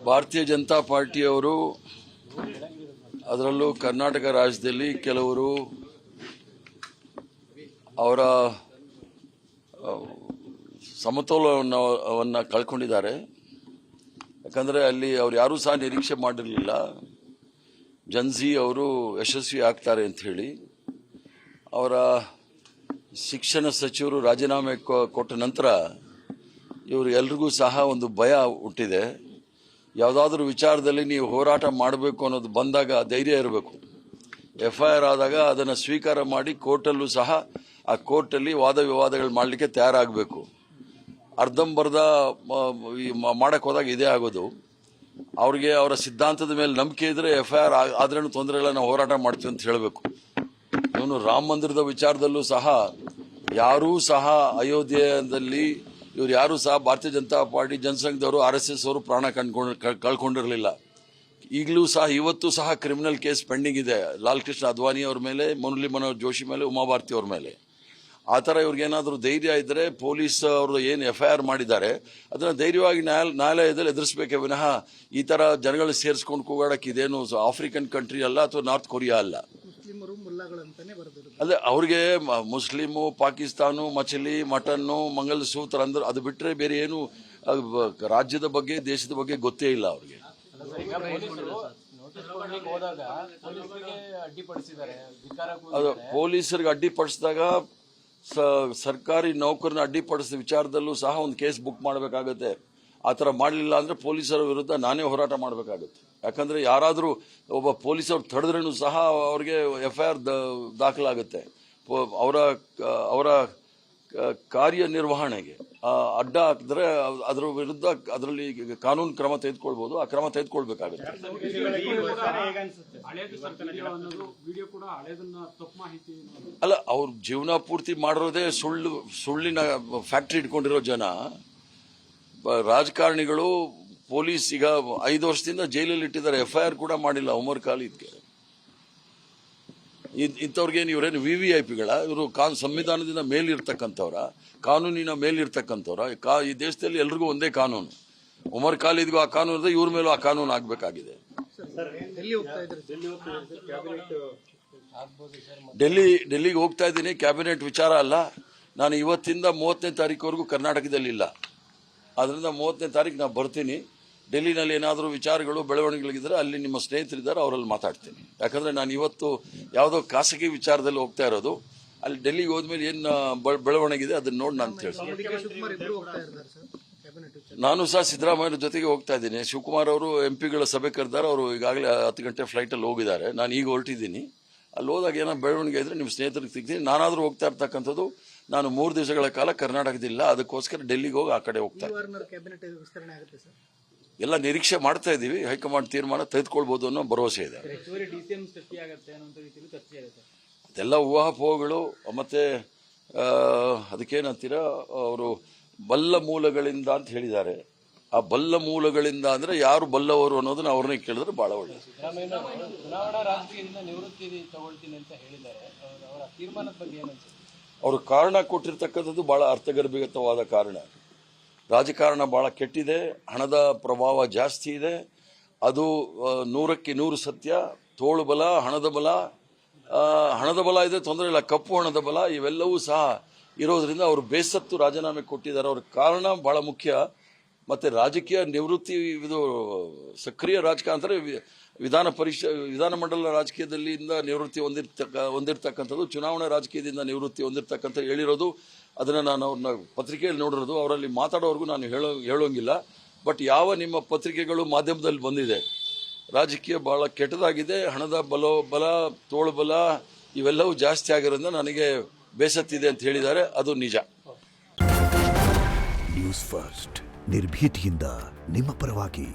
ಭಾರತೀಯ ಜನತಾ ಪಾರ್ಟಿಯವರು ಅದರಲ್ಲೂ ಕರ್ನಾಟಕ ರಾಜ್ಯದಲ್ಲಿ ಕೆಲವರು ಅವರ ಸಮತೋಲನವನ್ನು ಕಳ್ಕೊಂಡಿದ್ದಾರೆ. ಯಾಕಂದರೆ ಅಲ್ಲಿ ಅವ್ರು ಯಾರೂ ಸಹ ನಿರೀಕ್ಷೆ ಮಾಡಿರಲಿಲ್ಲ ಜನ್ಜಿ ಅವರು ಯಶಸ್ವಿ ಆಗ್ತಾರೆ ಅಂತ ಹೇಳಿ. ಅವರ ಶಿಕ್ಷಣ ಸಚಿವರು ರಾಜೀನಾಮೆ ಕೊಟ್ಟ ನಂತರ ಇವರು ಎಲ್ರಿಗೂ ಸಹ ಒಂದು ಭಯ ಹುಟ್ಟಿದೆ. ಯಾವುದಾದ್ರೂ ವಿಚಾರದಲ್ಲಿ ನೀವು ಹೋರಾಟ ಮಾಡಬೇಕು ಅನ್ನೋದು ಬಂದಾಗ ಧೈರ್ಯ ಇರಬೇಕು. FIR ಆದಾಗ ಅದನ್ನು ಸ್ವೀಕಾರ ಮಾಡಿ ಕೋರ್ಟಲ್ಲೂ ಸಹ ಆ ಕೋರ್ಟಲ್ಲಿ ವಾದ ವಿವಾದಗಳು ಮಾಡಲಿಕ್ಕೆ ತಯಾರಾಗಬೇಕು. ಅರ್ಧಂಬರ್ಧ ಮಾಡಕ್ಕೆ ಹೋದಾಗ ಇದೇ ಆಗೋದು. ಅವ್ರಿಗೆ ಅವರ ಸಿದ್ಧಾಂತದ ಮೇಲೆ ನಂಬಿಕೆ ಇದ್ದರೆ FIR ಆದ್ರೂ ತೊಂದರೆ ಇಲ್ಲ, ನಾವು ಹೋರಾಟ ಮಾಡ್ತೀವಿ ಅಂತ ಹೇಳಬೇಕು. ಇವನು ರಾಮ ಮಂದಿರದ ವಿಚಾರದಲ್ಲೂ ಸಹ ಯಾರೂ ಸಹ ಅಯೋಧ್ಯೆಯಲ್ಲಿ ಇವರು ಯಾರೂ ಸಹ ಭಾರತೀಯ ಜನತಾ ಪಾರ್ಟಿ ಜನಸಂಘದವರು RSS ಅವರು ಪ್ರಾಣ ಕಳ್ಕೊಂಡಿರಲಿಲ್ಲ. ಈಗಲೂ ಸಹ ಇವತ್ತು ಸಹ ಕ್ರಿಮಿನಲ್ ಕೇಸ್ ಪೆಂಡಿಂಗ್ ಇದೆ ಲಾಲ್ ಕೃಷ್ಣ ಅದ್ವಾನಿ ಅವ್ರ ಮೇಲೆ, ಮುರಳಿ ಮನೋಹರ್ ಜೋಶಿ ಮೇಲೆ, ಉಮಾಭಾರತಿ ಅವ್ರ ಮೇಲೆ. ಆ ಥರ ಇವ್ರಿಗೇನಾದರೂ ಧೈರ್ಯ ಇದ್ದರೆ ಪೊಲೀಸ್ ಅವರು ಏನು FIR ಮಾಡಿದ್ದಾರೆ ಅದನ್ನು ಧೈರ್ಯವಾಗಿ ನ್ಯಾಯಾಲಯದಲ್ಲಿ ಎದುರಿಸಬೇಕೇ ವಿನಃ ಈ ಥರ ಜನಗಳು ಸೇರಿಸ್ಕೊಂಡು ಕೂಗಾಡಕ್ಕೆ ಇದೇನು ಆಫ್ರಿಕನ್ ಕಂಟ್ರಿ ಅಲ್ಲ ಅಥವಾ ನಾರ್ತ್ ಕೊರಿಯಾ ಅಲ್ಲ. ಅದೇ ಅವ್ರಿಗೆ ಮುಸ್ಲಿಮು, ಪಾಕಿಸ್ತಾನು, ಮಚಲಿ, ಮಟನ್ನು, ಮಂಗಲಸೂತ್ರ ಅಂದ್ರೆ ಅದು ಬಿಟ್ಟರೆ ಬೇರೆ ಏನು ರಾಜ್ಯದ ಬಗ್ಗೆ ದೇಶದ ಬಗ್ಗೆ ಗೊತ್ತೇ ಇಲ್ಲ ಅವ್ರಿಗೆ. ಅದು ಪೊಲೀಸರಿಗೆ ಅಡ್ಡಿಪಡಿಸಿದಾಗ ಸರ್ಕಾರಿ ನೌಕರನ್ನ ಅಡ್ಡಿಪಡಿಸಿದ ವಿಚಾರದಲ್ಲೂ ಸಹ ಒಂದು ಕೇಸ್ ಬುಕ್ ಮಾಡಬೇಕಾಗುತ್ತೆ. ಆ ಥರ ಮಾಡಲಿಲ್ಲ ಅಂದರೆ ಪೊಲೀಸರ ವಿರುದ್ಧ ನಾನೇ ಹೋರಾಟ ಮಾಡಬೇಕಾಗುತ್ತೆ. ಯಾಕಂದರೆ ಯಾರಾದರೂ ಒಬ್ಬ ಪೊಲೀಸವ್ರು ತಡೆದ್ರೂ ಸಹ ಅವ್ರಿಗೆ FIR ದಾಖಲಾಗುತ್ತೆ. ಅವರ ಕಾರ್ಯನಿರ್ವಹಣೆಗೆ ಅಡ್ಡ ಹಾಕಿದ್ರೆ ಅದರ ವಿರುದ್ಧ ಅದರಲ್ಲಿ ಕಾನೂನು ಕ್ರಮ ತೆಗೆದುಕೊಳ್ಬೋದು. ಆ ಕ್ರಮ ತೆಗೆದುಕೊಳ್ಬೇಕಾಗುತ್ತೆ. ಅಲ್ಲ, ಅವ್ರ ಜೀವನ ಪೂರ್ತಿ ಮಾಡಿರೋದೇ ಸುಳ್ಳಿನ ಫ್ಯಾಕ್ಟ್ರಿ ಇಟ್ಕೊಂಡಿರೋ ಜನ ರಾಜಕಾರಣಿಗಳು. ಪೊಲೀಸ್ ಈಗ 5 ವರ್ಷದಿಂದ ಜೈಲಲ್ಲಿ ಇಟ್ಟಿದ್ದಾರೆ, FIR ಕೂಡ ಮಾಡಿಲ್ಲ ಉಮರ್ ಖಾಲಿದ್ಗೆ. ಇಂಥವ್ರಿಗೇನು ಇವರೇನು VVIPಗಳ? ಇವರು ಸಂವಿಧಾನದಿಂದ ಮೇಲಿರ್ತಕ್ಕಂಥವ್ರ, ಕಾನೂನಿನ ಮೇಲಿರ್ತಕ್ಕಂಥವ್ರ? ಈ ದೇಶದಲ್ಲಿ ಎಲ್ರಿಗೂ ಒಂದೇ ಕಾನೂನು. ಉಮರ್ ಖಾಲಿದ್ಗೂ ಆ ಕಾನೂನು ಇದೆ, ಇವ್ರ ಮೇಲೂ ಆ ಕಾನೂನು ಆಗಬೇಕಾಗಿದೆ. ಡೆಲ್ಲಿಗೆ ಹೋಗ್ತಾ ಇದ್ದೀನಿ. ಕ್ಯಾಬಿನೆಟ್ ವಿಚಾರ ಅಲ್ಲ. ನಾನು ಇವತ್ತಿಂದ 30ನೇ ತಾರೀಕುವರೆಗೂ ಕರ್ನಾಟಕದಲ್ಲಿಲ್ಲ. ಅದರಿಂದ 30ನೇ ತಾರೀಕು ನಾನು ಬರ್ತೀನಿ. ಡೆಲ್ಲಿನಲ್ಲಿ ಏನಾದರೂ ವಿಚಾರಗಳು ಬೆಳವಣಿಗೆಗಳಿದ್ದರೆ ಅಲ್ಲಿ ನಿಮ್ಮ ಸ್ನೇಹಿತರಿದ್ದಾರೆ, ಅವರಲ್ಲಿ ಮಾತಾಡ್ತೀನಿ. ಯಾಕಂದರೆ ನಾನು ಇವತ್ತು ಯಾವುದೋ ಖಾಸಗಿ ವಿಚಾರದಲ್ಲಿ ಹೋಗ್ತಾ ಇರೋದು. ಅಲ್ಲಿ ಡೆಲ್ಲಿಗೆ ಹೋದ್ಮೇಲೆ ಏನು ಬೆಳವಣಿಗೆ ಅದನ್ನ ನೋಡಿ ನಾನು ತಿಳಿಸ್ತೀನಿ. ನಾನು ಸಹ ಸಿದ್ದರಾಮಯ್ಯರ ಜೊತೆಗೆ ಹೋಗ್ತಾ ಇದ್ದೀನಿ. ಶಿವಕುಮಾರ್ ಅವರು MP ಗಳ ಸಭೆ ಕರೆದಾರೆ. ಅವರು ಈಗಾಗಲೇ 10 ಗಂಟೆ ಫ್ಲೈಟಲ್ಲಿ ಹೋಗಿದ್ದಾರೆ. ನಾನು ಈಗ ಹೊರಟಿದ್ದೀನಿ. ಅಲ್ಲಿ ಹೋದಾಗ ಏನೋ ಬೆಳವಣಿಗೆ ಇದ್ದರೆ ನಿಮ್ಮ ಸ್ನೇಹಿತರಿಗೆ ಸಿಗ್ತೀನಿ. ನಾನಾದರೂ ಹೋಗ್ತಾ ಇರ್ತಕ್ಕಂಥದ್ದು ನಾನು 3 ದಿವಸಗಳ ಕಾಲ ಕರ್ನಾಟಕದಿಲ್ಲ. ಅದಕ್ಕೋಸ್ಕರ ಡೆಲ್ಲಿಗೆ ಹೋಗಿ ಆ ಕಡೆ ಹೋಗ್ತಾ ಎಲ್ಲ ನಿರೀಕ್ಷೆ ಮಾಡ್ತಾ ಇದ್ದೀವಿ. ಹೈಕಮಾಂಡ್ ತೀರ್ಮಾನ ತೆಗೆದುಕೊಳ್ಬಹುದು ಅನ್ನೋ ಭರವಸೆ ಇದೆ. ಅದೆಲ್ಲ ಊಹಾಪೋಹಗಳು. ಮತ್ತೆ ಅದಕ್ಕೇನಂತೀರ, ಅವರು ಬಲ್ಲ ಮೂಲಗಳಿಂದ ಅಂತ ಹೇಳಿದ್ದಾರೆ. ಆ ಬಲ್ಲ ಮೂಲಗಳಿಂದ ಅಂದ್ರೆ ಯಾರು ಬಲ್ಲವರು ಅನ್ನೋದನ್ನ ಅವ್ರನ್ನೇ ಕೇಳಿದ್ರೆ ಬಹಳ ಒಳ್ಳೆಯದು. ಅವರು ಕಾರಣ ಕೊಟ್ಟಿರ್ತಕ್ಕಂಥದ್ದು ಬಹಳ ಅರ್ಥಗರ್ಭಿತವಾದ ಕಾರಣ. ರಾಜಕಾರಣ ಬಹಳ ಕೆಟ್ಟಿದೆ, ಹಣದ ಪ್ರಭಾವ ಜಾಸ್ತಿ ಇದೆ. ಅದು 100ಕ್ಕೆ 100 ಸತ್ಯ. ತೋಳು ಬಲ, ಹಣದ ಬಲ ಇದೆ, ತೊಂದರೆ ಇಲ್ಲ. ಕಪ್ಪು ಹಣದ ಬಲ ಇವೆಲ್ಲವೂ ಸಹ ಇರೋದ್ರಿಂದ ಅವರು ಬೇಸತ್ತು ರಾಜೀನಾಮೆ ಕೊಟ್ಟಿದ್ದಾರೆ. ಅವ್ರ ಕಾರಣ ಬಹಳ ಮುಖ್ಯ. ಮತ್ತೆ ರಾಜಕೀಯ ನಿವೃತ್ತಿ, ಇದು ಸಕ್ರಿಯ ರಾಜಕಾರಣ ಅಂದರೆ ವಿಧಾನಮಂಡಲ ರಾಜಕೀಯದಲ್ಲಿ ನಿವೃತ್ತಿ ಹೊಂದಿರತಕ್ಕಂಥದ್ದು, ಚುನಾವಣಾ ರಾಜಕೀಯದಿಂದ ನಿವೃತ್ತಿ ಹೊಂದಿರತಕ್ಕಂಥ ಹೇಳಿರೋದು. ಅದನ್ನು ನಾನು ಅವ್ರನ್ನ ಪತ್ರಿಕೆಯಲ್ಲಿ ನೋಡಿರೋದು. ಅವರಲ್ಲಿ ಮಾತಾಡೋವರೆಗೂ ನಾನು ಹೇಳೋಂಗಿಲ್ಲ. ಬಟ್ ಯಾವ ನಿಮ್ಮ ಪತ್ರಿಕೆಗಳು ಮಾಧ್ಯಮದಲ್ಲಿ ಬಂದಿದೆ, ರಾಜಕೀಯ ಬಹಳ ಕೆಟ್ಟದಾಗಿದೆ, ಹಣದ ಬಲ, ತೋಳು ಬಲ ಇವೆಲ್ಲವೂ ಜಾಸ್ತಿ ಆಗಿರೋದ್ರಿಂದ ನನಗೆ ಬೇಸತ್ತಿದೆ ಅಂತ ಹೇಳಿದ್ದಾರೆ. ಅದು ನಿಜ. ನ್ಯೂಸ್ ಫಸ್ಟ್, ನಿರ್ಭೀತಿಯಿಂದ ನಿಮ್ಮ ಪರವಾಗಿ.